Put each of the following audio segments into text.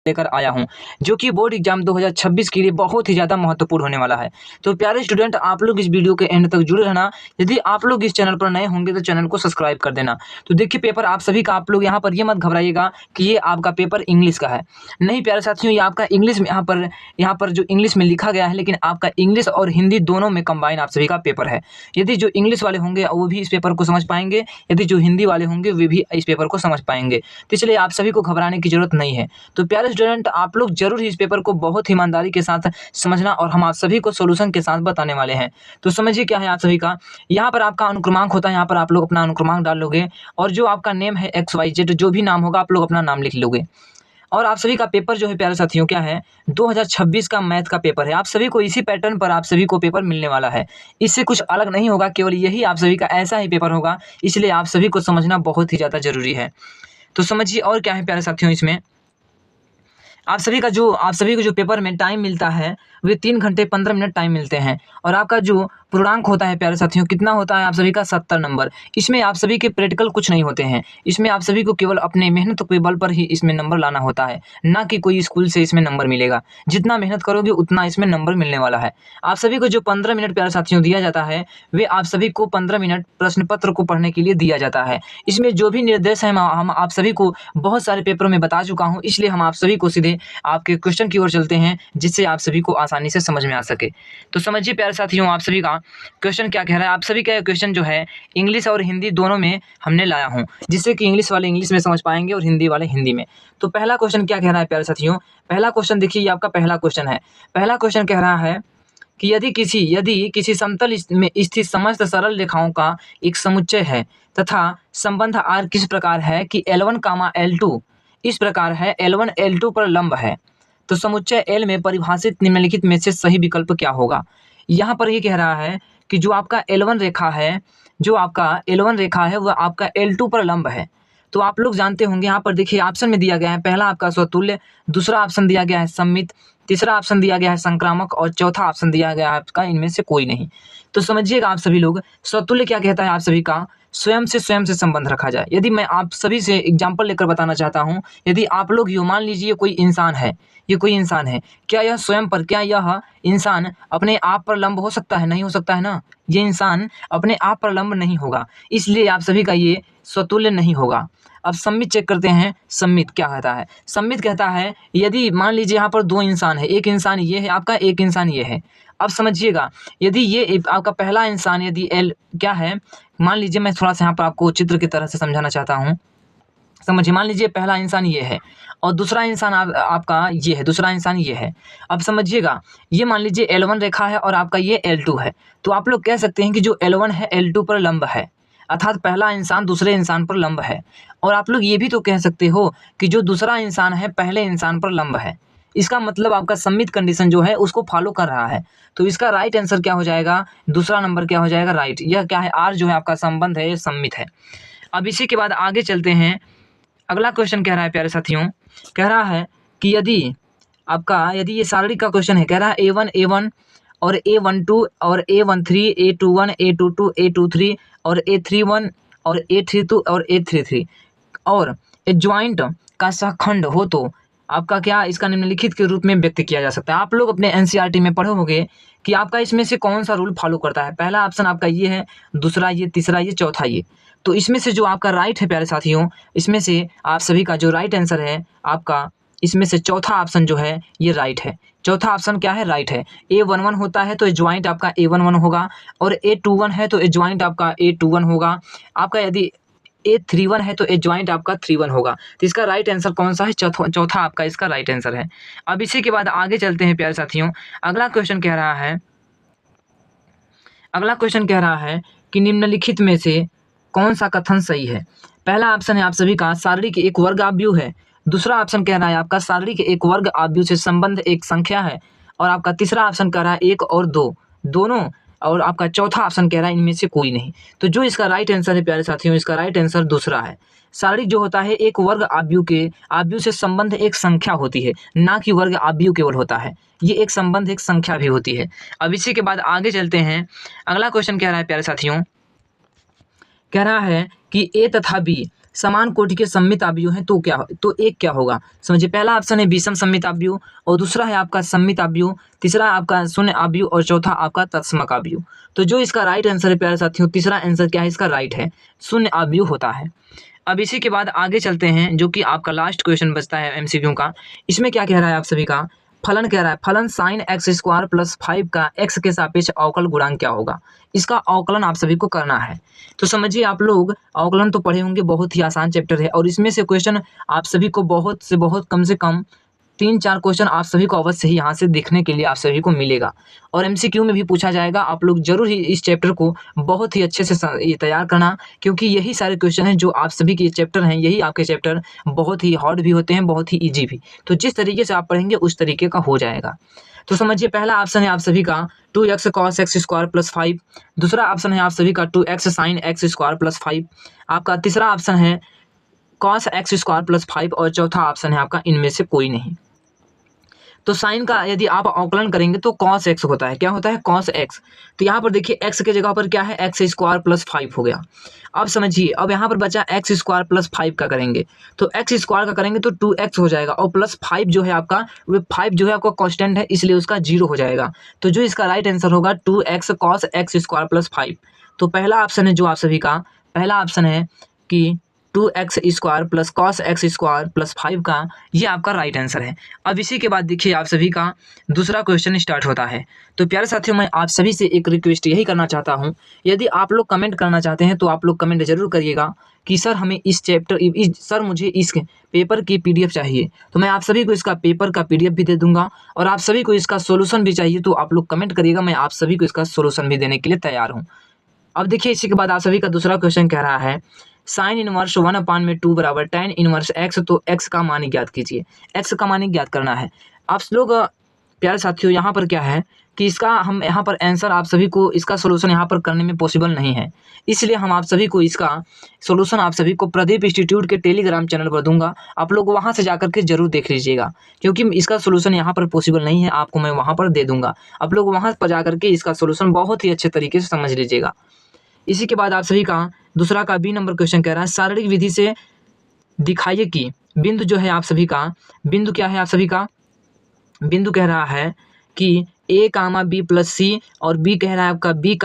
लेकर आया हूं, जो कि बोर्ड एग्जाम 2026 के लिए बहुत ही ज़्यादा महत्वपूर्ण होने वाला है। तो प्यारे स्टूडेंट, आप लोग इस वीडियो के एंड तक जुड़े रहना। यदि आप लोग इस चैनल पर नए होंगे तो चैनल को सब्सक्राइब कर देना। तो देखिए पेपर आप सभी का, आप लोग यहाँ पर ये मत घबराइएगा कि ये आपका पेपर इंग्लिश का है। नहीं प्यारे साथियों, ये आपका इंग्लिश में यहाँ पर जो इंग्लिश में लिखा गया है, लेकिन आपका इंग्लिश और हिंदी दोनों में कंबाइन आप सभी का पेपर है। यदि जो इंग्लिश वाले होंगे वो भी इस पेपर को समझ पाएंगे, यदि जो हिंदी वाले होंगे वे भी इस पेपर को समझ पाएंगे। तो इसलिए आप सभी को घबराने की जरूरत नहीं है। तो प्यारे स्टूडेंट, आप लोग जरूर इस पेपर को बहुत ईमानदारी के साथ समझना और हम आप सभी को सोल्यूशन के साथ बताने वाले हैं। तो समझिए क्या है आप सभी का, यहाँ पर आपका अनुक्रमांक होता है, यहाँ पर आप लोग अपना अनुक्रमांक डाल लोगे और जो आपका नेम है XYZ, जो भी नाम होगा आप लोग अपना नाम लिख लोगे। और आप सभी का पेपर जो है प्यारे साथियों क्या है, 2026 का मैथ का पेपर है। आप सभी को इसी पैटर्न पर आप सभी को पेपर मिलने वाला है। इससे कुछ अलग नहीं होगा, केवल यही आप सभी का ऐसा ही पेपर होगा। इसलिए आप सभी को समझना बहुत ही ज़्यादा जरूरी है। तो समझिए और क्या है प्यारे साथियों, इसमें आप सभी को जो पेपर में टाइम मिलता है वे 3 घंटे 15 मिनट टाइम मिलते हैं। और आपका जो पूर्णांक होता है प्यारे साथियों, कितना होता है आप सभी का, 70 नंबर। इसमें आप सभी के प्रैक्टिकल कुछ नहीं होते हैं। इसमें आप सभी को केवल अपने मेहनत के बल पर ही इसमें नंबर लाना होता है, ना कि कोई स्कूल से इसमें नंबर मिलेगा। जितना मेहनत करोगे उतना इसमें नंबर मिलने वाला है। आप सभी को जो 15 मिनट प्यारे साथियों दिया जाता है, वे आप सभी को 15 मिनट प्रश्न पत्र को पढ़ने के लिए दिया जाता है। इसमें जो भी निर्देश है हम आप सभी को बहुत सारे पेपरों में बता चुका हूँ, इसलिए हम आप सभी को सीधे आपके क्वेश्चन की ओर चलते हैं, जिससे आप सभी को आसानी से समझ में आ सके। तो समझिए प्यारे साथियों, आप सभी का क्वेश्चन क्या कह रहा है। आप सभी का क्वेश्चन जो है इंग्लिश और हिंदी दोनों में हमने लाया हूं, जिससे कि इंग्लिश वाले इंग्लिश में समझ पाएंगे और हिंदी वाले हिंदी में। तो पहला क्वेश्चन क्या कह रहा है प्यारे साथियों, पहला क्वेश्चन देखिए, ये आपका पहला क्वेश्चन है। पहला क्वेश्चन कह रहा है कि यदि किसी समतल में स्थित समस्त सरल रेखाओं का एक समुच्चय है तथा संबंध R किस प्रकार है कि L1, L2 इस प्रकार है, L1 L2 पर लंब है, तो समुच्चय L में परिभाषित निम्नलिखित में से सही विकल्प क्या होगा। यहाँ पर ये कह रहा है कि जो आपका L1 रेखा है, वह आपका L2 पर लंब है। तो आप लोग जानते होंगे, यहाँ पर देखिए ऑप्शन में दिया गया है, पहला आपका स्वतुल्य, दूसरा ऑप्शन दिया गया है सममित, तीसरा ऑप्शन दिया गया है संक्रामक और चौथा ऑप्शन दिया गया है आपका इनमें से कोई नहीं। तो समझिएगा आप सभी लोग, स्वतुल्य क्या कहता है, आप सभी का स्वयं से संबंध रखा जाए। यदि मैं आप सभी से एग्जाम्पल लेकर बताना चाहता हूँ, यदि आप लोग यो मान लीजिए कोई इंसान है, क्या यह स्वयं पर, क्या यह इंसान अपने आप पर लंब हो सकता है? नहीं हो सकता है ना। ये इंसान अपने आप पर लंब नहीं होगा, इसलिए आप सभी का ये स्वतुल्य नहीं होगा। अब सममित चेक करते हैं, सममित क्या कहता है। सममित कहता है यदि मान लीजिए यहाँ पर दो इंसान है, एक इंसान ये है आपका, एक इंसान ये है। अब समझिएगा, यदि ये आपका पहला इंसान यदि L क्या है, मान लीजिए मैं थोड़ा सा यहाँ पर आपको चित्र की तरह से समझाना चाहता हूँ। समझिए, मान लीजिए पहला इंसान ये है और दूसरा इंसान आपका ये है, दूसरा इंसान ये है। अब समझिएगा, ये मान लीजिए L1 रेखा है और आपका ये L2 है। तो आप लोग कह सकते हैं कि जो L1 है L2 पर लंब है, अर्थात पहला इंसान दूसरे इंसान पर लंब है। और आप लोग ये भी तो कह सकते हो कि जो दूसरा इंसान है पहले इंसान पर लंब है। इसका मतलब आपका सममित कंडीशन जो है उसको फॉलो कर रहा है। तो इसका राइट आंसर क्या हो जाएगा, दूसरा नंबर क्या हो जाएगा, राइट। यह क्या है, R जो है आपका संबंध है, ये सममित है। अब इसी के बाद आगे चलते हैं। अगला क्वेश्चन कह रहा है प्यारे साथियों, कह रहा है कि यदि ये सारणी का क्वेश्चन है, कह रहा है A1 और A12 और A13 A21 A22 A23 और A31 और A32 और A33 और एडजॉइंट का सहखंड हो तो आपका क्या इसका निम्नलिखित के रूप में व्यक्त किया जा सकता है। आप लोग अपने NCERT में पढ़े होंगे कि आपका इसमें से कौन सा रूल फॉलो करता है। पहला ऑप्शन आपका ये है, दूसरा ये, तीसरा ये, चौथा ये। तो इसमें से जो आपका राइट है प्यारे साथियों, इसमें से आप सभी का जो राइट आंसर है आपका, इसमें से चौथा ऑप्शन जो है ये राइट है। चौथा ऑप्शन क्या है, राइट है। A11 होता है तो एडजॉइंट आपका A11 होगा और A21 है तो एडजॉइंट आपका A21 होगा। आपका यदि A31 है तो एडजॉइंट आपका 31 होगा। तो इसका राइट आंसर कौन सा है, चौथा आपका इसका राइट आंसर है। अब इसी के बाद आगे चलते हैं प्यारे साथियों। अगला क्वेश्चन कह रहा है कि निम्नलिखित में से कौन सा कथन सही है। पहला ऑप्शन है आप सभी का सारणी के एक वर्ग आव्यूह है। दूसरा ऑप्शन कह रहा है आपका सारणी के एक वर्ग आव्यूह से संबंध एक संख्या है। और आपका तीसरा ऑप्शन कह रहा है 1 और 2 दोनों। और आपका चौथा ऑप्शन कह रहा है इनमें से कोई नहीं। तो जो इसका राइट आंसर है प्यारे साथियों, इसका राइट आंसर दूसरा है। सारणी जो होता है एक वर्ग आव्यूह से संबंध एक संख्या होती है, ना कि वर्ग आव्यूह केवल होता है। ये एक संबंध एक संख्या भी होती है। अब इसी के बाद आगे चलते हैं। अगला क्वेश्चन कह रहा है प्यारे साथियों, कह रहा है कि A तथा B समान कोटि के सममित अवयव हैं तो एक क्या होगा? समझिए, पहला ऑप्शन है विषम सममित अवयव, और दूसरा है आपका सममित अवयव, तीसरा आपका शून्य अवयव, और चौथा आपका तत्समक अवयव। तो जो इसका राइट आंसर है प्यारे साथियों, तीसरा आंसर क्या है इसका? राइट है, शून्य अवयव होता है। अब इसी के बाद आगे चलते हैं, जो कि आपका लास्ट क्वेश्चन बचता है एमसीक्यू का। इसमें क्या कह रहा है आप सभी का? फलन कह रहा है, फलन साइन एक्स स्क्वायर प्लस 5 का एक्स के सापेक्ष अवकल गुणांक क्या होगा? इसका अवकलन आप सभी को करना है। तो समझिए, आप लोग अवकलन तो पढ़े होंगे, बहुत ही आसान चैप्टर है, और इसमें से क्वेश्चन आप सभी को बहुत से बहुत कम से कम 3-4 क्वेश्चन आप सभी को अवश्य ही यहाँ से देखने के लिए आप सभी को मिलेगा, और एमसीक्यू में भी पूछा जाएगा। आप लोग जरूर ही इस चैप्टर को बहुत ही अच्छे से ये तैयार करना, क्योंकि यही सारे क्वेश्चन हैं जो आप सभी के चैप्टर हैं, यही आपके चैप्टर बहुत ही हार्ड भी होते हैं, बहुत ही ईजी भी। तो जिस तरीके से आप पढ़ेंगे उस तरीके का हो जाएगा। तो समझिए, पहला ऑप्शन है आप सभी का 2x cos x square plus 5, दूसरा ऑप्शन है आप सभी का 2x sin x square plus 5, आपका तीसरा ऑप्शन है cos x स्क्वायर प्लस 5, और चौथा ऑप्शन है आपका इनमें से कोई नहीं। तो साइन का यदि आप अवकलन करेंगे तो cos x होता है। क्या होता है? cos x। तो यहाँ पर देखिए, x के जगह पर क्या है? x स्क्वायर प्लस 5 हो गया। अब समझिए, अब यहाँ पर बचा x स्क्वायर प्लस 5 का करेंगे, तो x स्क्वायर का करेंगे तो 2x हो जाएगा, और प्लस 5 जो है आपका, वो 5 जो है आपका कांस्टेंट है, इसलिए उसका 0 हो जाएगा। तो जो इसका राइट आंसर होगा 2x cos x square plus 5। तो पहला ऑप्शन है जो आप सभी का, पहला ऑप्शन है कि 2x square plus cos x square plus 5 का ये आपका राइट आंसर है। अब इसी के बाद देखिए, आप सभी का दूसरा क्वेश्चन स्टार्ट होता है। तो प्यारे साथियों, मैं आप सभी से एक रिक्वेस्ट यही करना चाहता हूँ, यदि आप लोग कमेंट करना चाहते हैं तो आप लोग कमेंट जरूर करिएगा कि सर हमें सर मुझे इस पेपर की PDF चाहिए। तो मैं आप सभी को इसका पेपर का PDF भी दे दूंगा, और आप सभी को इसका सोल्यूशन भी चाहिए तो आप लोग कमेंट करिएगा, मैं आप सभी को इसका सोल्यूशन भी देने के लिए तैयार हूँ। अब देखिए, इसी के बाद आप सभी का दूसरा क्वेश्चन कह रहा है साइन इनवर्स 1/2 बराबर tan इनवर्स x, तो x का मान ज्ञात कीजिए। x का मान ज्ञात करना है। आप लोग प्यारे साथियों, यहाँ पर क्या है कि इसका हम यहाँ पर आंसर आप सभी को इसका सोल्यूशन यहाँ पर करने में पॉसिबल नहीं है, इसलिए हम आप सभी को इसका सोल्यूशन आप सभी को प्रदीप इंस्टीट्यूट के टेलीग्राम चैनल पर दूंगा। आप लोग वहाँ से जाकर के जरूर देख लीजिएगा, क्योंकि इसका सोल्यूशन यहाँ पर पॉसिबल नहीं है, आपको मैं वहाँ पर दे दूंगा। आप लोग वहाँ पर जाकर के इसका सोल्यूशन बहुत ही अच्छे तरीके से समझ लीजिएगा। इसी के बाद आप सभी का दूसरा का B नंबर क्वेश्चन कह रहा है शारीरिक विधि से दिखाइए कि बिंदु जो है आप सभी का, बिंदु क्या है आप सभी का? बिंदु कह रहा है कि A, B प्लस C, और B कह रहा है आपका B,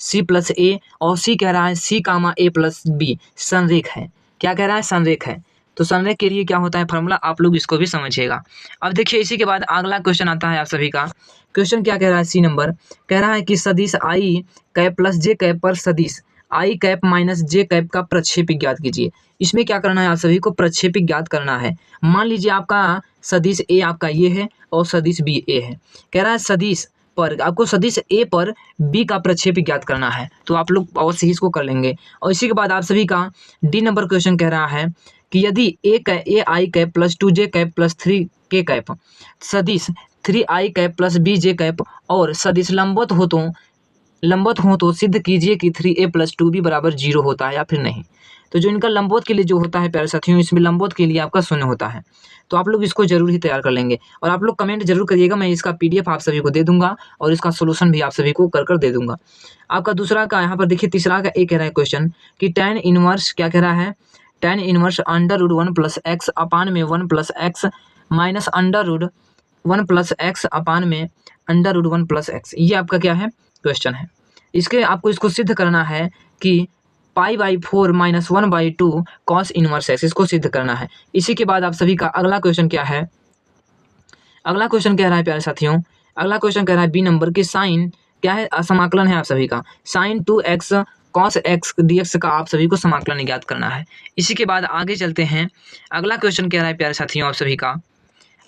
C प्लस A, और C कह रहा है C, A प्लस B संरेख है। क्या कह रहा है? संरेख है। तो संरेख के लिए क्या होता है फॉर्मूला, आप लोग इसको भी समझिएगा। अब देखिए, इसी के बाद अगला क्वेश्चन आता है आप सभी का। क्वेश्चन क्या कह रहा है? C नंबर कह रहा है कि सदिश I cap plus J cap पर सदिश I cap minus J cap का प्रक्षेपी ज्ञात कीजिए। इसमें क्या करना है? आप सभी को प्रक्षेपी ज्ञात करना है। मान लीजिए आपका सदिश A आपका ये है और सदिश B A है। कह रहा है सदिश पर आपको सदिश A पर B का प्रक्षेपी ज्ञात करना है, तो आप लोग अवश्य ही इसको कर लेंगे। और इसी के बाद आप सभी का D नंबर क्वेश्चन कह रहा है कि यदि A I cap plus 2J cap plus 3K cap सदिश 3I cap plus BJ cap और सदिश लंबवत हो तो सिद्ध कीजिए कि 3A प्लस 2B बराबर 0 होता है या फिर नहीं। तो जो इनका लंबवत के लिए जो होता है प्यारे साथियों, इसमें लंबवत के लिए आपका 0 होता है। तो आप लोग इसको जरूर ही तैयार कर लेंगे, और आप लोग कमेंट जरूर करिएगा, मैं इसका PDF आप सभी को दे दूंगा और इसका सोल्यूशन भी आप सभी को कर दे दूंगा। आपका दूसरा का यहाँ पर देखिए, तीसरा का एक कह रहा है क्वेश्चन कि tan इनवर्स क्या कह रहा है? tan inverse √1 plus x upon में 1 plus x minus √1 plus x upon में √1 प्लस एक्स, ये आपका क्या है? क्वेश्चन है। इसके आपको इसको सिद्ध करना है कि π/4 माइनस 1/2 cos इनवर्स एक्स, इसको सिद्ध करना है। इसी के बाद आप सभी का अगला क्वेश्चन क्या है? अगला क्वेश्चन कह रहा है प्यारे साथियों, अगला क्वेश्चन कह रहा है B नंबर की साइन क्या है? समाकलन है आप सभी का। Sign 2x cos x dx का आप सभी को समाकलन ज्ञात करना है। इसी के बाद आगे चलते हैं। अगला क्वेश्चन कह रहा है प्यारे साथियों आप सभी का,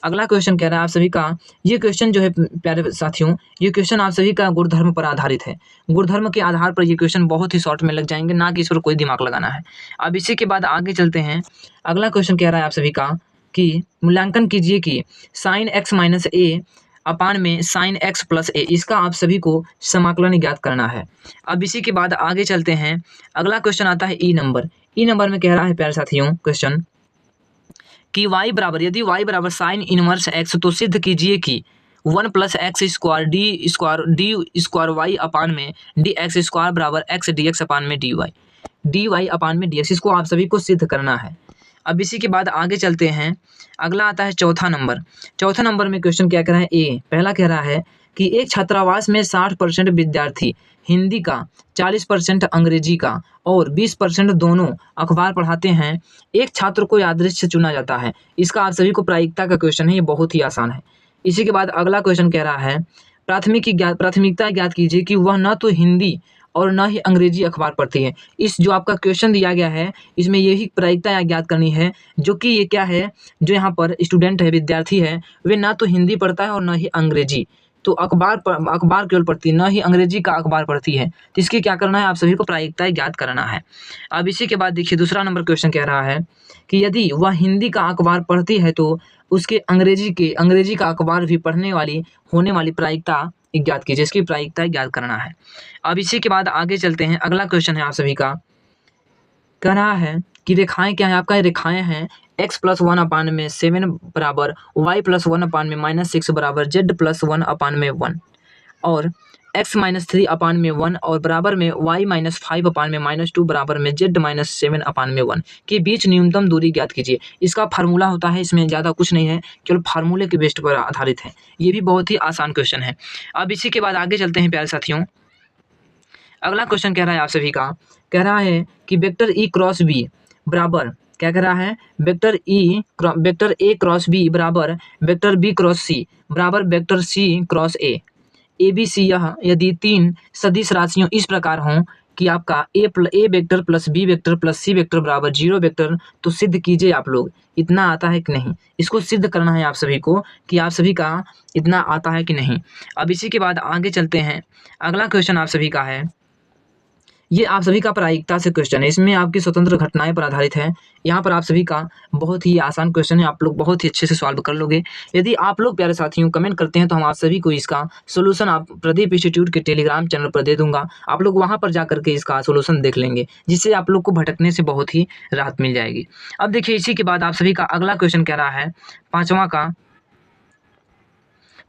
अगला क्वेश्चन कह रहा है आप सभी का, ये क्वेश्चन जो है प्यारे साथियों, ये क्वेश्चन आप सभी का गुणधर्म पर आधारित है। गुणधर्म के आधार पर ये क्वेश्चन बहुत ही शॉर्ट में लग जाएंगे, ना कि इस पर कोई दिमाग लगाना है। अब इसी के बाद आगे चलते हैं। अगला क्वेश्चन कह रहा है आप सभी का कि मूल्यांकन कीजिए कि साइन x माइनस ए अपान में साइन x प्लस ए, इसका आप सभी को समाकलन ज्ञात करना है। अब इसी के बाद आगे चलते हैं। अगला क्वेश्चन आता है ई नंबर में कह रहा है प्यारे साथियों क्वेश्चन कि y बराबर, यदि y बराबर साइन इनवर्स x, तो सिद्ध कीजिए कि 1 plus x square D square y अपान में डी एक्स स्क्वायर बराबर x dx अपान में dy। dy/dx, इसको आप सभी को सिद्ध करना है। अब इसी के बाद आगे चलते हैं। अगला आता है चौथा नंबर। चौथा नंबर में क्वेश्चन क्या कह रहा है, ए पहला कह रहा है कि एक छात्रावास में 60% विद्यार्थी हिंदी का, 40% अंग्रेजी का और 20% दोनों अखबार पढ़ाते हैं। एक छात्र को यादृच्छिक से चुना जाता है। इसका आप सभी को प्रायिकता का क्वेश्चन है, ये बहुत ही आसान है। इसी के बाद अगला क्वेश्चन कह रहा है प्राथमिकता ज्ञात कीजिए कि वह न तो हिंदी और न ही अंग्रेजी अखबार पढ़ती है। इस जो आपका क्वेश्चन दिया गया है इसमें यही प्रायिकता ज्ञात करनी है, जो कि ये क्या है, जो यहाँ पर स्टूडेंट है, विद्यार्थी है, वे ना तो हिंदी पढ़ता है और न ही अंग्रेजी, तो अखबार केवल पढ़ती है, न ही अंग्रेजी का अखबार पढ़ती है। तो इसकी क्या करना है, आप सभी को प्रायिकता ज्ञात करना है। अब इसी के बाद देखिए दूसरा नंबर क्वेश्चन कह रहा है कि यदि वह हिंदी का अखबार पढ़ती है तो उसके अंग्रेजी का अखबार भी पढ़ने वाली होने वाली प्रायिकता ज्ञात कीजिए। इसकी प्रायिकता ज्ञात करना है। अब इसी के बाद आगे चलते हैं। अगला क्वेश्चन है आप सभी का, कह रहा है कि रेखाएं क्या है, आपका रेखाएं हैं x+1/7 बराबर y+1/-6 बराबर z+1/1 और x-3/1 और बराबर में y-5/-2 बराबर में z-7/1 के बीच न्यूनतम दूरी ज्ञात कीजिए। इसका फार्मूला होता है, इसमें ज़्यादा कुछ नहीं है, केवल फार्मूले के बेस्ट पर आधारित है। ये भी बहुत ही आसान क्वेश्चन है। अब इसी के बाद आगे चलते हैं प्यारे साथियों। अगला क्वेश्चन कह रहा है आप सभी का, कह रहा है कि वेक्टर E क्रॉस B बराबर, क्या कह रहा है, वेक्टर A क्रॉस B बराबर वेक्टर B क्रॉस C बराबर vector C cross A। ABC यदि 3 सदिश राशियों इस प्रकार हों कि आपका A vector plus B vector plus C vector बराबर 0 वेक्टर, तो सिद्ध कीजिए आप लोग। इतना आता है कि नहीं, इसको सिद्ध करना है आप सभी को कि आप सभी का इतना आता है कि नहीं। अब इसी के बाद आगे चलते हैं। अगला क्वेश्चन आप सभी का है, ये आप सभी का प्रायिकता से क्वेश्चन है, इसमें आपकी स्वतंत्र घटनाएं पर आधारित है। यहाँ पर आप सभी का बहुत ही आसान क्वेश्चन है, आप लोग बहुत ही अच्छे से सॉल्व कर लोगे। यदि आप लोग प्यारे साथियों कमेंट करते हैं तो हम आप सभी को इसका सोल्यूशन आप प्रदीप इंस्टीट्यूट के टेलीग्राम चैनल पर दे दूंगा। आप लोग वहाँ पर जा करके इसका सोल्यूशन देख लेंगे, जिससे आप लोग को भटकने से बहुत ही राहत मिल जाएगी। अब देखिए इसी के बाद आप सभी का अगला क्वेश्चन कह रहा है पाँचवां का,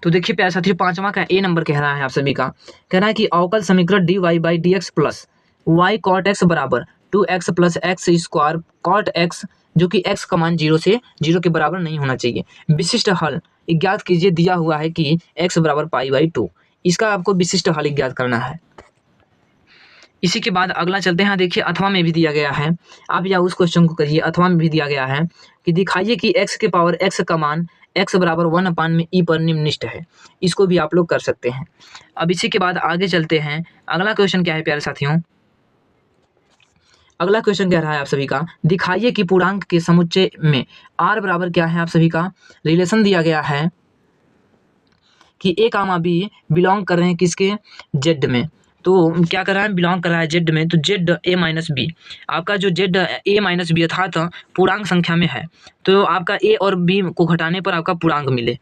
तो देखिए प्यारे साथियों पाँचवां का ए नंबर कह रहा है आप सभी का, कह रहा है कि अवकल समीकरण dy/dx plus y cot x बराबर 2x plus x square cot x, जो कि x का मान 0 से 0 के बराबर नहीं होना चाहिए। विशिष्ट हल ज्ञात कीजिए। दिया हुआ है कि x बराबर π/2, इसका आपको विशिष्ट हल ज्ञात करना है। इसी के बाद अगला चलते हैं। देखिए अथवा में भी दिया गया है, आप या उस क्वेश्चन को करिए। अथवा में भी दिया गया है कि दिखाइए कि x के पावर x का मान x बराबर 1/e पर निम्नलिखित है। इसको भी आप लोग कर सकते हैं। अब इसी के बाद आगे चलते हैं। अगला क्वेश्चन क्या है प्यारे साथियों, अगला क्वेश्चन कह रहा है आप सभी का, दिखाइए कि पूर्णांक के समुच्चय में r बराबर क्या है। आप सभी का रिलेशन दिया गया है कि a, b बिलोंग कर रहे हैं किसके, z में। तो क्या कर रहा है, बिलोंग कर रहा है z में, तो z a-b, आपका जो z a-b अर्थात पूर्णांक संख्या में है, तो आपका a और b को घटाने पर आपका पूर्णांक मिले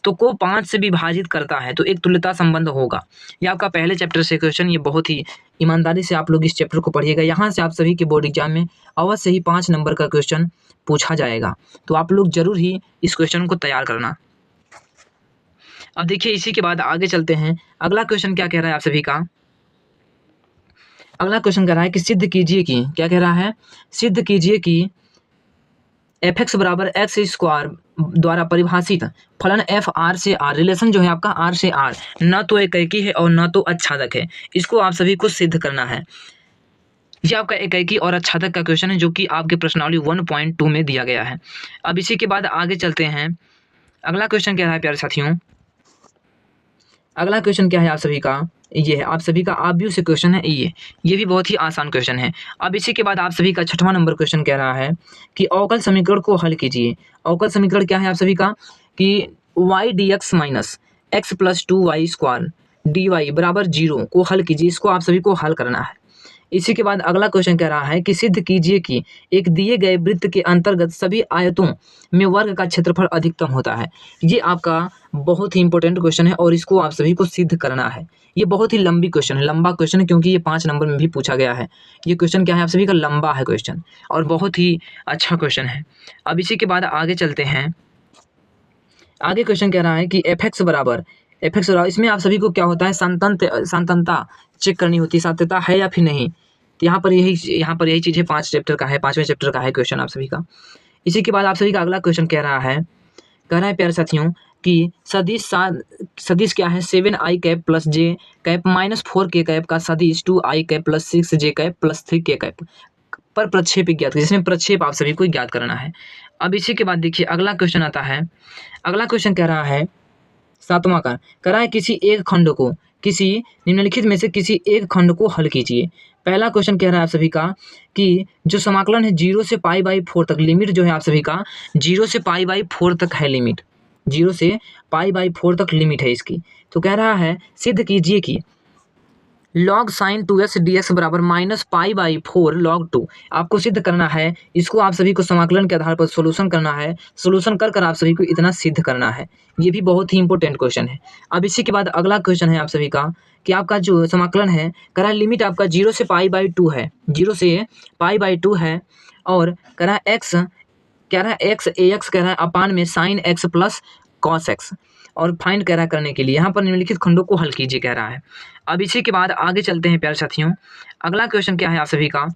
तो को 5 से विभाजित करता है, तो एक तुल्यता संबंध होगा। ये आपका पहले चैप्टर से क्वेश्चन, ये बहुत ही ईमानदारी से आप लोग इस चैप्टर को पढ़िएगा। यहाँ से आप सभी के बोर्ड एग्जाम में अवश्य ही 5 नंबर का क्वेश्चन पूछा जाएगा, तो आप लोग जरूर ही इस क्वेश्चन को तैयार करना। अब देखिए इसी के बाद आगे चलते हैं। अगला क्वेश्चन क्या कह रहा है आप सभी का, अगला क्वेश्चन कह रहा है कि सिद्ध कीजिए कि, क्या कह रहा है, सिद्ध कीजिए कि fx बराबर एक्स स्क्वायर द्वारा परिभाषित फलन f r से r, रिलेशन जो है आपका r से r न तो एकैकी है और न तो आच्छादक है। इसको आप सभी को सिद्ध करना है। ये आपका एकैकी और आच्छादक का क्वेश्चन है, जो कि आपके प्रश्नावली 1.2 में दिया गया है। अब इसी के बाद आगे चलते हैं। अगला क्वेश्चन क्या है प्यारे साथियों, अगला क्वेश्चन क्या है आप सभी का, ये है आप सभी का आव्यूह से क्वेश्चन है। ये भी बहुत ही आसान क्वेश्चन है। अब इसी के बाद आप सभी का छठवां नंबर क्वेश्चन कह रहा है कि अवकल समीकरण को हल कीजिए। अवकल समीकरण क्या है आप सभी का, कि y dx minus x plus 2y square dy बराबर 0 को हल कीजिए। इसको आप सभी को हल करना है। इसी के बाद अगला क्वेश्चन कह रहा है कि सिद्ध कीजिए कि एक दिए गए वृत्त के अंतर्गत सभी आयतों में वर्ग का क्षेत्रफल अधिकतम होता है। ये आपका बहुत ही इंपॉर्टेंट क्वेश्चन है और इसको आप सभी को सिद्ध करना है। ये बहुत ही लंबा क्वेश्चन है, क्योंकि ये 5 नंबर में भी पूछा गया है। ये क्वेश्चन क्या है आप सभी का, लंबा है क्वेश्चन और बहुत ही अच्छा क्वेश्चन है। अब इसी के बाद आगे चलते हैं। आगे क्वेश्चन कह रहा है कि fx बराबर, इसमें आप सभी को क्या होता है, सांतनता चेक करनी होती है, सात्यता है या फिर नहीं। तो यहाँ पर यही चीज़ है, 5 चैप्टर का है, 5वें चैप्टर का है क्वेश्चन आप सभी का। इसी के बाद आप सभी का अगला क्वेश्चन कह रहा है प्यारे साथियों कि सदिश क्या है 7i कैप प्लस जे कैप माइनस 4k कैप का सदिश 2i cap plus 6j cap plus 3k cap पर प्रक्षेप ज्ञात, जिसमें प्रक्षेप आप सभी को ज्ञात करना है। अब इसी के बाद देखिए अगला क्वेश्चन आता है। अगला क्वेश्चन कह रहा है 7वां का, कह रहा है किसी निम्नलिखित में से किसी एक खंड को हल कीजिए। पहला क्वेश्चन कह रहा है आप सभी का कि जो समाकलन है 0 से π/4 तक, लिमिट जो है आप सभी का 0 से π/4 तक है लिमिट, 0 से π/4 तक लिमिट है इसकी। तो कह रहा है सिद्ध कीजिए कि log sin 2x dx बराबर माइनस π/4 log 2। आपको सिद्ध करना है, इसको आप सभी को समाकलन के आधार पर सोल्यूशन करना है, सोल्यूशन कर आप सभी को इतना सिद्ध करना है। ये भी बहुत ही इंपॉर्टेंट क्वेश्चन है। अब इसी के बाद अगला क्वेश्चन है आप सभी का कि आपका जो समाकलन है कह रहा है लिमिट आपका 0 से π/2 है, 0 से π/2 है, और कह रहा है x ax कह रहा है अपान में sin x plus cos x, और फाइंड कह रहा है करने के लिए यहाँ पर निम्नलिखित खंडों को हल कीजिए कह रहा है। अब इसी के बाद आगे चलते हैं प्यारे साथियों। अगला क्वेश्चन क्या है आप सभी का,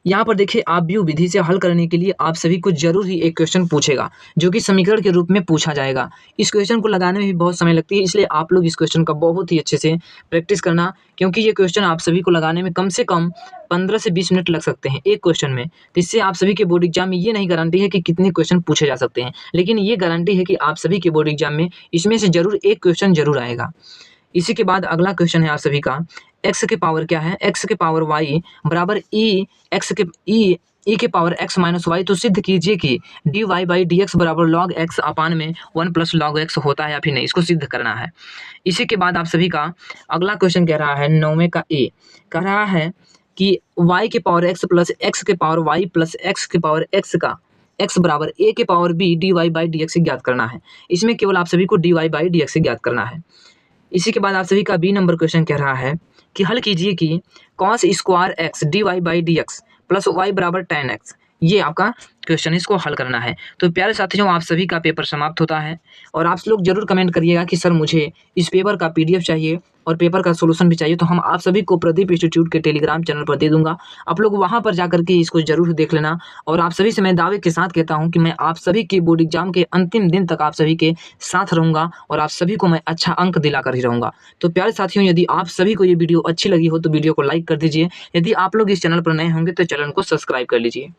यहाँ पर देखिए आव्यूह विधि से हल करने के लिए आप सभी को जरूर ही एक क्वेश्चन पूछेगा जो कि समीकरण के रूप में पूछा जाएगा। इस क्वेश्चन को लगाने में भी बहुत समय लगती है, इसलिए आप लोग इस क्वेश्चन का बहुत ही अच्छे से प्रैक्टिस करना, क्योंकि ये क्वेश्चन आप सभी को लगाने में कम से कम 15 से 20 मिनट लग सकते हैं एक क्वेश्चन में। तो इससे आप सभी के बोर्ड एग्जाम में ये नहीं गारंटी है कि कितने क्वेश्चन पूछे जा सकते हैं, लेकिन ये गारंटी है कि आप सभी के बोर्ड एग्जाम में इसमें से जरूर एक क्वेश्चन जरूर आएगा। इसी के बाद अगला क्वेश्चन है आप सभी का, x के पावर क्या है, x के पावर y बराबर e के पावर x माइनस वाई। तो सिद्ध कीजिए कि dy/dx बराबर log x अपान में 1 प्लस log x होता है या फिर नहीं, इसको सिद्ध करना है। इसी के बाद आप सभी का अगला क्वेश्चन कह रहा है 9वें का a, कह रहा है कि y के पावर x प्लस x के पावर y प्लस x के पावर x का x बराबर a के पावर b dy/dx ज्ञात करना है। इसमें केवल आप सभी को dy/dx ज्ञात करना है। इसी के बाद आप सभी का बी नंबर क्वेश्चन कह रहा है कि हल कीजिए कि cos square x dy/dx plus y बराबर tan x, ये आपका क्वेश्चन, इसको हल करना है। तो प्यारे साथियों आप सभी का पेपर समाप्त होता है, और आप लोग जरूर कमेंट करिएगा कि सर मुझे इस पेपर का PDF चाहिए और पेपर का सोल्यूशन भी चाहिए, तो हम आप सभी को प्रदीप इंस्टीट्यूट के टेलीग्राम चैनल पर दे दूंगा। आप लोग वहां पर जाकर के इसको जरूर देख लेना। और आप सभी से मैं दावे के साथ कहता हूं कि मैं आप सभी के बोर्ड एग्जाम के अंतिम दिन तक आप सभी के साथ रहूंगा और आप सभी को मैं अच्छा अंक दिलाकर ही रहूंगा। तो प्यारे साथियों यदि आप सभी को ये वीडियो अच्छी लगी हो तो वीडियो को लाइक कर दीजिए। यदि आप लोग इस चैनल पर नए होंगे तो चैनल को सब्सक्राइब कर लीजिए।